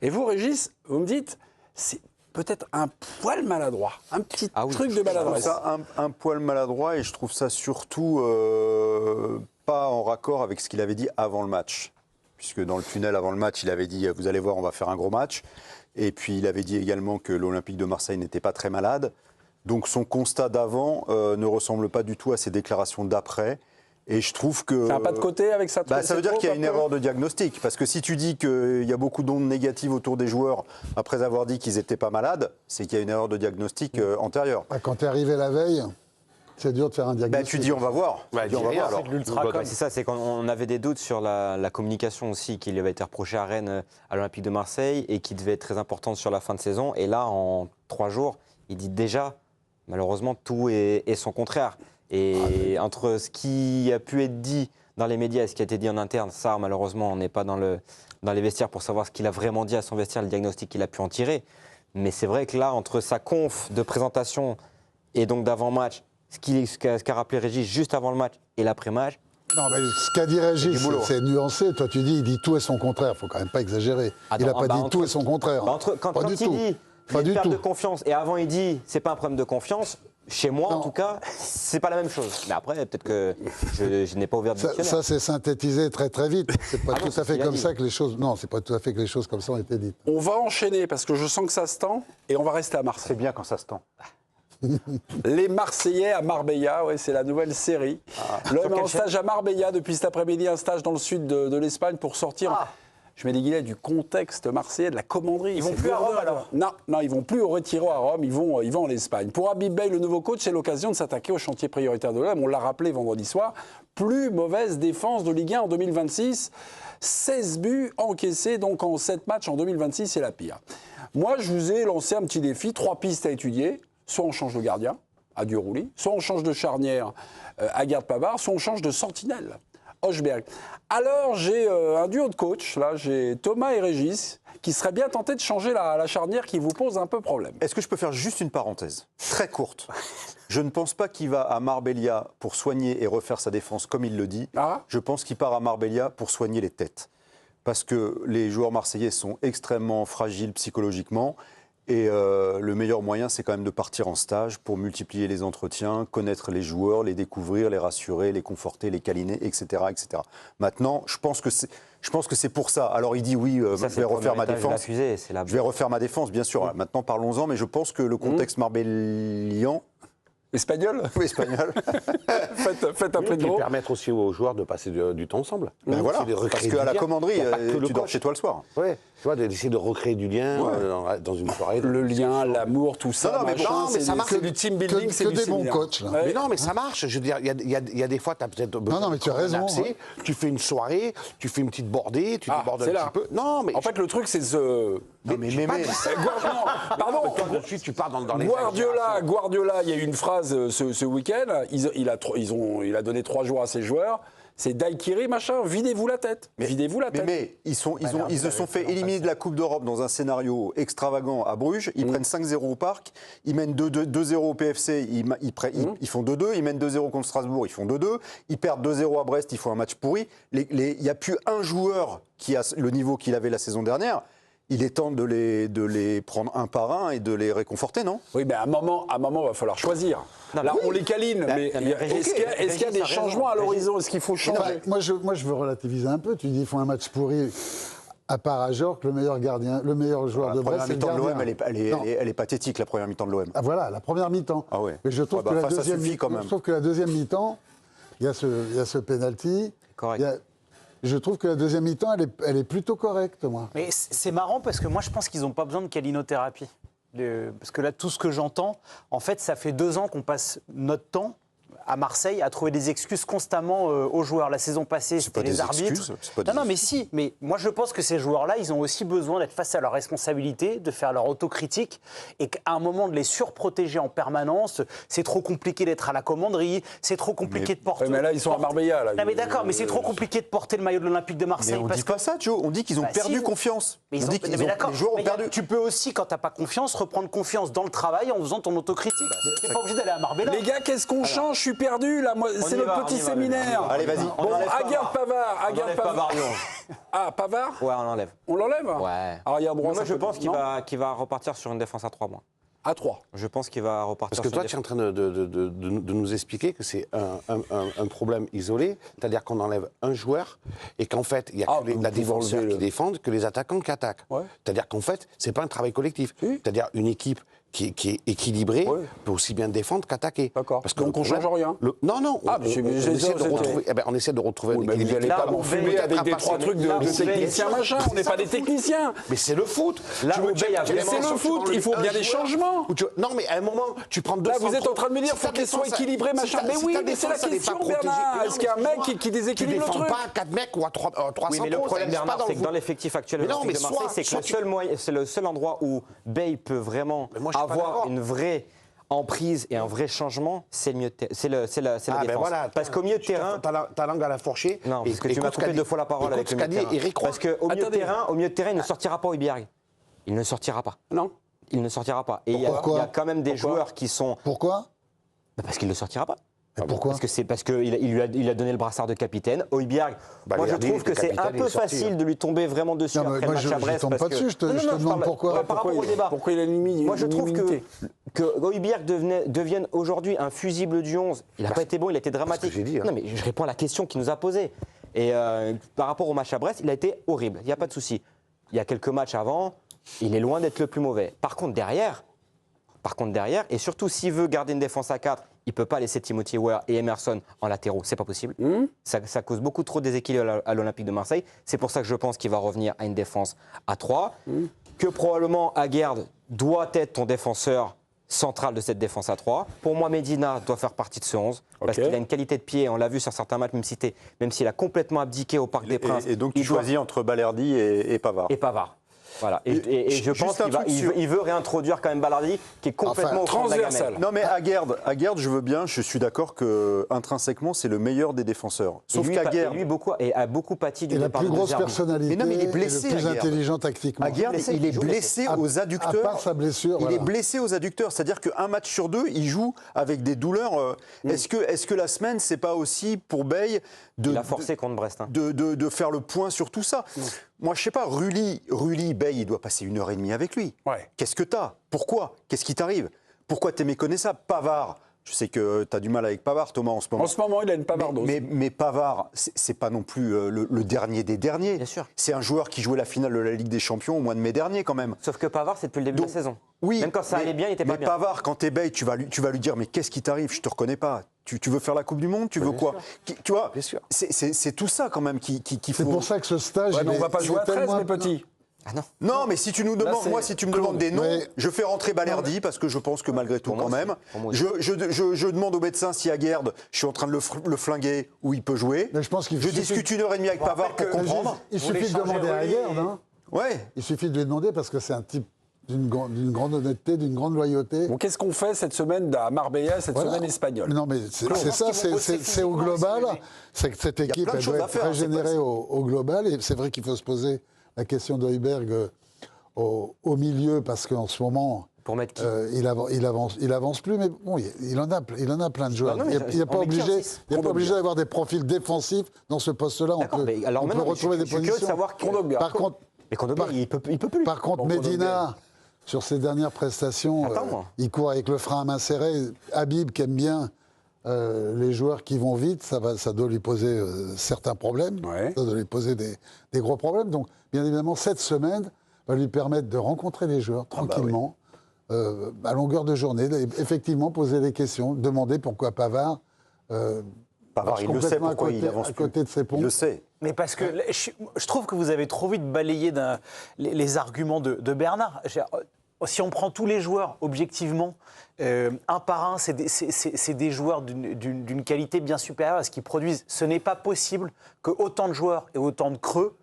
Et vous, Régis, vous me dites, c'est peut-être un poil maladroit, un petit truc de maladresse. Je trouve ça un poil maladroit et je trouve ça surtout pas en raccord avec ce qu'il avait dit avant le match. Puisque dans le tunnel avant le match, il avait dit « vous allez voir, on va faire un gros match ». Et puis il avait dit également que l'Olympique de Marseille n'était pas très malade. Donc son constat d'avant ne ressemble pas du tout à ses déclarations d'après. Et je trouve que... C'est un pas de côté avec ça. Ça veut dire qu'il y a une erreur de diagnostic. Parce que si tu dis qu'il y a beaucoup d'ondes négatives autour des joueurs après avoir dit qu'ils n'étaient pas malades, c'est qu'il y a une erreur de diagnostic antérieure. Quand tu es arrivé la veille, c'est dur de faire un diagnostic. Tu dis on va voir. C'est ça, c'est qu'on avait des doutes sur la communication aussi qui lui avait été reprochée à Rennes, à l'Olympique de Marseille, et qui devait être très importante sur la fin de saison. Et là, en 3 jours, il dit déjà, malheureusement, tout est son contraire. Et entre ce qui a pu être dit dans les médias et ce qui a été dit en interne, ça, malheureusement, on n'est pas dans les vestiaires pour savoir ce qu'il a vraiment dit à son vestiaire, le diagnostic qu'il a pu en tirer. Mais c'est vrai que là, entre sa conf de présentation et donc d'avant-match, ce qu'a rappelé Régis juste avant le match et l'après-match. Non, mais ce qu'a dit Régis, c'est nuancé. Toi, tu dis, il dit tout et son contraire. Il ne faut quand même pas exagérer. Il n'a pas dit tout et son contraire. Quand il dit une perte de confiance et avant il dit c'est pas un problème de confiance, chez moi en tout cas, c'est pas la même chose. Mais après, peut-être que je n'ai pas ouvert de dictionnaire. Ça c'est synthétisé très très vite. C'est pas tout à fait comme ça que les choses. Non, c'est pas tout à fait que les choses comme ça ont été dites. On va enchaîner parce que je sens que ça se tend et on va rester à Marseille. C'est bien quand ça se tend. Les Marseillais à Marbella, c'est la nouvelle série. L'homme est en stage à Marbella depuis cet après-midi, un stage dans le sud de l'Espagne pour sortir. Je mets des guillemets du contexte marseillais, de la commanderie. Ils vont plus à Rome alors? Non, ils vont plus au Retiro à Rome, ils vont en Espagne. Pour Habib Beye, le nouveau coach, c'est l'occasion de s'attaquer au chantier prioritaire de l'OM. On l'a rappelé vendredi soir. Plus mauvaise défense de Ligue 1 en 2026. 16 buts encaissés donc en 7 matchs en 2026, c'est la pire. Moi, je vous ai lancé un petit défi, 3 pistes à étudier. Soit on change de gardien, adieu Rouli, soit on change de charnière, Aguerd Pavard, soit on change de sentinelle, Hochberg. Alors j'ai un duo de coach, là j'ai Thomas et Régis, qui seraient bien tentés de changer la charnière qui vous pose un peu problème. Est-ce que je peux faire juste une parenthèse très courte? Je ne pense pas qu'il va à Marbella pour soigner et refaire sa défense comme il le dit. Je pense qu'il part à Marbella pour soigner les têtes. Parce que les joueurs marseillais sont extrêmement fragiles psychologiquement. Et le meilleur moyen, c'est quand même de partir en stage pour multiplier les entretiens, connaître les joueurs, les découvrir, les rassurer, les conforter, les câliner, etc., etc. Maintenant, je pense que c'est pour ça. Alors il dit oui, je vais refaire ma défense. Je vais refaire ma défense, bien sûr. Oui. Maintenant, parlons-en, mais je pense que le contexte marbellian... Espagnol? Oui, espagnol. Faites un peu de gros. Permettre aussi aux joueurs de passer du temps ensemble. Voilà, parce qu'à la commanderie, tu dors chez toi le soir. Oui, tu vois, d'essayer de recréer du lien dans une soirée. Le lien, l'amour, tout ça. Non, mais ça marche. C'est du team building, c'est des bons coachs. Mais non, mais ça marche. Je veux dire, il y a des fois, tu as peut-être besoin non, mais tu as raison. Tu fais une soirée, tu fais une petite bordée, tu débordes un petit peu. Non, mais... En fait, le truc, c'est ce... Pardon. Ensuite, tu pars dans les... Guardiola, il y a eu une phrase ce week-end. Il a donné 3 jours à ses joueurs. C'est Daikiri, machin, videz-vous la tête. Videz-vous la tête. Mais ils se sont fait éliminer de la Coupe d'Europe dans un scénario extravagant à Bruges. Ils prennent 5-0 au Parc. Ils mènent 2-0 au PFC. Ils font 2-2. Ils mènent 2-0 contre Strasbourg. Ils font 2-2. Ils perdent 2-0 à Brest. Ils font un match pourri. Il n'y a plus un joueur qui a le niveau qu'il avait la saison dernière. Il est temps de les prendre un par un et de les réconforter, non? Oui, mais à un moment, il va falloir choisir. Là, on les câline, mais est-ce qu'il y a des changements à l'horizon? Est-ce qu'il faut changer? Moi, je veux relativiser un peu. Tu dis qu'ils font un match pourri. À part Ajorc, le meilleur joueur de Brest, c'est le gardien. La première mi-temps de l'OM, elle est pathétique, la première mi-temps de l'OM. Voilà, la première mi-temps. Ah ouais. Mais je trouve que la deuxième mi-temps, il y a ce penalty. Correct. Je trouve que la deuxième mi-temps, elle est plutôt correcte, moi. Mais c'est marrant parce que moi, je pense qu'ils n'ont pas besoin de calinothérapie. Parce que là, tout ce que j'entends, en fait, ça fait 2 ans qu'on passe notre temps à Marseille à trouver des excuses constamment aux joueurs. La saison passée, c'était les arbitres. Non, mais si. Mais moi, je pense que ces joueurs-là, ils ont aussi besoin d'être face à leurs responsabilités, de faire leur autocritique, et qu'à un moment de les surprotéger en permanence. C'est trop compliqué d'être à la commanderie, c'est trop compliqué de porter. Mais là, ils sont à Marbella. Là. Non, mais d'accord, mais c'est trop compliqué de porter le maillot de l'Olympique de Marseille. Mais on dit pas ça, Joe. On dit qu'ils ont perdu confiance. Mais les joueurs ont perdu. Tu peux aussi, quand t'as pas confiance, reprendre confiance dans le travail en faisant ton autocritique. T'es pas obligé d'aller à Marbella. Les gars, qu'est-ce qu'on change? suis perdu là. C'est notre petit séminaire. Allez, vas-y. Bon, Aguerd Pavard. Aguerd Pavard. Ah, Pavard. Ouais, on l'enlève. On l'enlève. Ouais. Arrière droit. Moi, je pense qu'il va repartir sur une défense à 3 mois. À 3. Je pense qu'il va repartir. Parce que toi, tu es en train de nous expliquer que c'est un problème isolé, c'est-à-dire qu'on enlève un joueur et qu'en fait, il n'y a que la défenseur qui défendent, que les attaquants qui attaquent. Ouais. C'est-à-dire qu'en fait, ce n'est pas un travail collectif. C'est-à-dire une équipe qui est équilibrée peut aussi bien défendre qu'attaquer. D'accord. Parce que donc on ne change rien. Non. On essaie de retrouver un équilibre. Vous n'allez pas m'en fumer avec des 3 trucs de techniciens machin. On n'est pas des techniciens. Mais c'est le foot. C'est le foot. Il faut bien des changements. Non, mais à un moment, tu prends 2 Là, vous êtes en train de me dire qu'il faut qu'elle soit équilibrée, machin. Mais oui, mais c'est la question, Bernard. Est-ce qu'il y a un mec qui déséquilibre le truc ? Tu ne défends pas 4 mecs ou à 300. Oui, mais le problème, Bernard, c'est que dans l'effectif actuel de Marseille, c'est le seul endroit où Bale peut vraiment avoir une vraie emprise et un vrai changement, c'est la défense. Voilà, parce qu'au milieu de terrain... Ta langue à la fourchée. Non, parce que tu m'as coupé 2 fois la parole avec le milieu de terrain. Parce qu'au milieu de terrain, il ne sortira pas Højbjerg. Il ne sortira pas. Non. Il ne sortira pas. Et il y a quand même des joueurs qui sont... Pourquoi ? Parce qu'il ne sortira pas. Pourquoi ? Parce qu'il a donné le brassard de capitaine. Højbjerg, moi je trouve que c'est un peu facile de lui tomber vraiment dessus après le match à Brest. Je ne tombe pas dessus, je te demande pourquoi. Par rapport au débat. Pourquoi il a limité ? Moi je trouve que Højbjerg devienne aujourd'hui un fusible du 11. Il n'a pas été bon, il a été dramatique. Non mais je réponds à la question qu'il nous a posée. Et par rapport au match à Brest, il a été horrible, il n'y a pas de souci. Il y a quelques matchs avant, il est loin d'être le plus mauvais. Par contre derrière, et surtout s'il veut garder une défense à 4, il ne peut pas laisser Timothy Weah et Emerson en latéraux, c'est pas possible. Ça cause beaucoup trop de déséquilibre à l'Olympique de Marseille. C'est pour ça que je pense qu'il va revenir à une défense à 3. Que probablement Aguerd doit être ton défenseur central de cette défense à 3. Pour moi, Medina doit faire partie de ce 11, parce qu'il a une qualité de pied, on l'a vu sur certains matchs, même s'il a complètement abdiqué au Parc des Princes. Et donc tu choisis entre Balerdi et Pavard. Et Pavard. Voilà. Et je pense qu'il veut réintroduire quand même Balerdi, qui est complètement transversal. Non mais Aguerd, je veux bien, je suis d'accord que intrinsèquement c'est le meilleur des défenseurs. Sauf qu'Aguerd a beaucoup pâti du départ de la plus grosse personnalité, mais il est blessé, le plus intelligent tactiquement. Aguerd, il est blessé aux adducteurs. À part sa blessure, il est blessé aux adducteurs, c'est-à-dire qu'un match sur 2, il joue avec des douleurs. Est-ce que la semaine, c'est pas aussi pour Bale il a forcé contre Brest, de faire le point sur tout ça? Moi, je sais pas, Rulli, Bale, il doit passer 1h30 avec lui. Ouais. Qu'est-ce que t'as? Pourquoi? Qu'est-ce qui t'arrive? Pourquoi t'es méconnaissable? Pavard, je sais que t'as du mal avec Pavard, Thomas, en ce moment. En ce moment, il a une pavardose. Mais Pavard, c'est pas non plus le dernier des derniers. Bien sûr. C'est un joueur qui jouait la finale de la Ligue des Champions au mois de mai dernier, quand même. Sauf que Pavard, c'est depuis le début de la saison. Oui, même quand ça allait bien, il était pas bien. Mais Pavard, quand t'es Bale, tu vas lui dire, mais qu'est-ce qui t'arrive? Je te reconnais pas. Tu veux faire la Coupe du Monde? Tu veux quoi? Tu vois, c'est tout ça quand même qu'il faut. C'est pour ça que ce stage. On va pas jouer à 13, mes petits. Ah non. Non, mais si tu nous demandes, si tu me demandes des noms, je fais rentrer Balerdi parce que je pense que malgré tout, quand même, je demande au médecin si Aguerd, je suis en train de le flinguer où il peut jouer. Mais je pense qu'il discute 1h30 avec Pavard pour comprendre. Il suffit de demander à Aguerd. Ouais. Il suffit de lui demander parce que c'est un type d'une grande honnêteté, d'une grande loyauté. Bon, qu'est-ce qu'on fait cette semaine à Marbella, cette semaine espagnole? Non, mais c'est au global. C'est que cette équipe elle doit être régénérée au global. Et c'est vrai qu'il faut se poser la question de Højbjerg au milieu parce qu'en ce moment, pour mettre qui il avance plus. Mais bon, il en a plein de joueurs. Il n'est pas obligé d'avoir des profils défensifs dans ce poste-là. On peut retrouver des positions. Par contre, il peut plus. Par contre, Medina, sur ses dernières prestations, il court avec le frein à main serré. Habib, qui aime bien les joueurs qui vont vite, ça doit lui poser certains problèmes. Ouais. Ça doit lui poser des gros problèmes. Donc, bien évidemment, cette semaine va lui permettre de rencontrer les joueurs tranquillement, à longueur de journée, effectivement poser des questions, demander pourquoi Pavard. Pavard, il le sait pourquoi il avance à côté de ses ponts. Il le sait. Mais parce que je trouve que vous avez trop vite balayé les arguments de Bernard. Si on prend tous les joueurs objectivement, un par un, c'est des joueurs d'une qualité bien supérieure à ce qu'ils produisent. Ce n'est pas possible que autant de joueurs et autant de creux,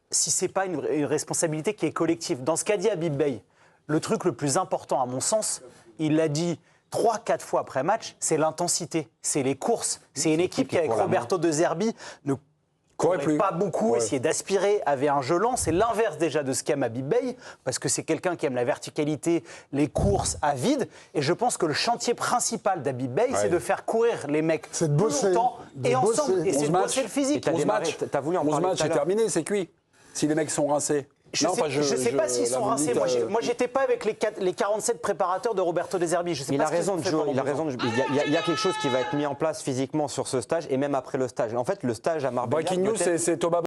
si ce n'est pas une responsabilité qui est collective. Dans ce qu'a dit Habib Beye, le truc le plus important à mon sens, il l'a dit 3-4 fois après match, c'est l'intensité, c'est les courses. C'est une équipe qui, avec Roberto De Zerbi, pas beaucoup, essayer d'aspirer, avait un jeu lent. C'est l'inverse déjà de ce qu'aime Habib Beye, parce que c'est quelqu'un qui aime la verticalité, les courses à vide. Et je pense que le chantier principal d'Habib Beye, c'est de faire courir les mecs plus longtemps et ensemble. Et c'est de bosser le physique. 11 matchs, c'est terminé, c'est cuit. Si les mecs sont rincés. Je ne sais pas s'ils sont rincés. Moi, j'étais pas avec les 47 préparateurs de Roberto De Zerbi. Il a raison de jouer. Il y a quelque chose qui va être mis en place physiquement sur ce stage et même après le stage. En fait, le stage à Marbella. Breaking news, c'est Thomas